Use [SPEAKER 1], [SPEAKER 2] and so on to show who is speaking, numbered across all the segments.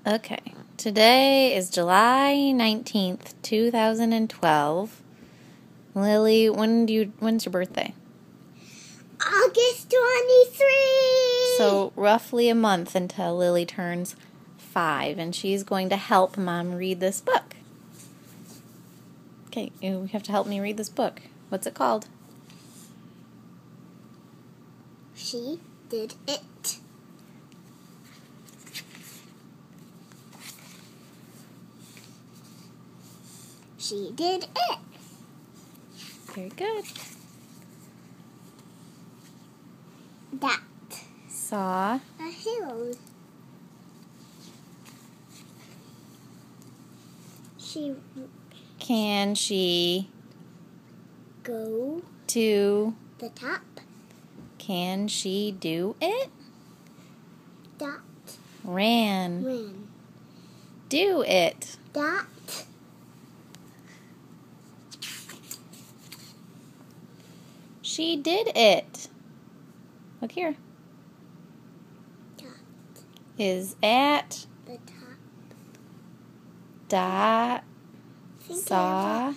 [SPEAKER 1] Okay, today is July 19th, 2012. Lily, when's your birthday?
[SPEAKER 2] August 23!
[SPEAKER 1] So roughly a month until Lily turns 5, and she's going to help Mom read this book. Okay, you have to help me read this book. What's it called?
[SPEAKER 2] She Did It. She did it.
[SPEAKER 1] Very good.
[SPEAKER 2] That
[SPEAKER 1] Saw
[SPEAKER 2] a hill.
[SPEAKER 1] Can she
[SPEAKER 2] Go
[SPEAKER 1] to
[SPEAKER 2] the top.
[SPEAKER 1] Can she do it?
[SPEAKER 2] That
[SPEAKER 1] Ran. Do it.
[SPEAKER 2] That
[SPEAKER 1] She did it. Look here.
[SPEAKER 2] That
[SPEAKER 1] Is at
[SPEAKER 2] the top.
[SPEAKER 1] dot saw.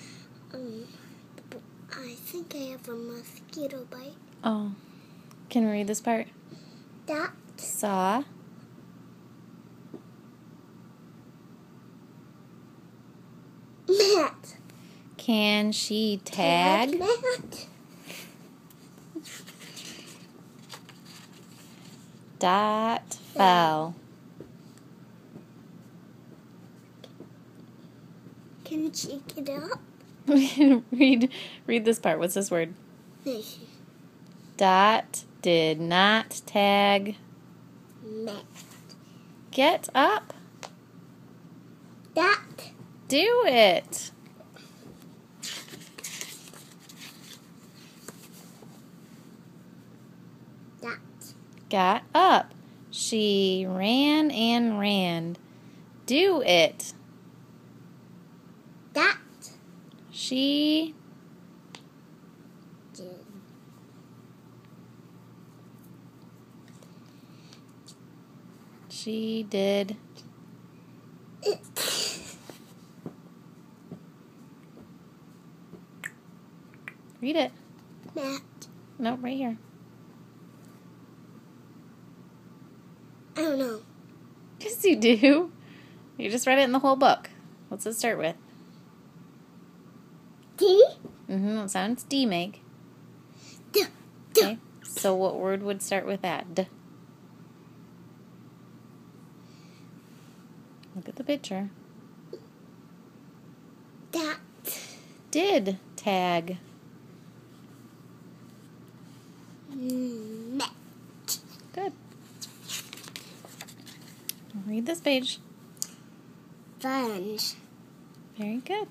[SPEAKER 2] I think I have a mosquito bite.
[SPEAKER 1] Oh, can we read this part?
[SPEAKER 2] That
[SPEAKER 1] Saw
[SPEAKER 2] Matt.
[SPEAKER 1] Can she tag?
[SPEAKER 2] Matt.
[SPEAKER 1] Dot fell.
[SPEAKER 2] Can she get up?
[SPEAKER 1] read this part. What's this word?
[SPEAKER 2] Fish.
[SPEAKER 1] Dot did not tag.
[SPEAKER 2] Matt.
[SPEAKER 1] Get up.
[SPEAKER 2] That
[SPEAKER 1] Do it.
[SPEAKER 2] That
[SPEAKER 1] Got up. She ran and ran. Do it.
[SPEAKER 2] That
[SPEAKER 1] She
[SPEAKER 2] did.
[SPEAKER 1] She did.
[SPEAKER 2] It.
[SPEAKER 1] Read it.
[SPEAKER 2] Matt.
[SPEAKER 1] Nope, right here.
[SPEAKER 2] I don't know.
[SPEAKER 1] Yes, you do. You just read it in the whole book. What's it start with?
[SPEAKER 2] D.
[SPEAKER 1] What sounds D make?
[SPEAKER 2] D.
[SPEAKER 1] Okay. So what word would start with that? D. Look at the picture.
[SPEAKER 2] That
[SPEAKER 1] Did tag.
[SPEAKER 2] Matt.
[SPEAKER 1] Good. Read this page.
[SPEAKER 2] Sponge.
[SPEAKER 1] Very good.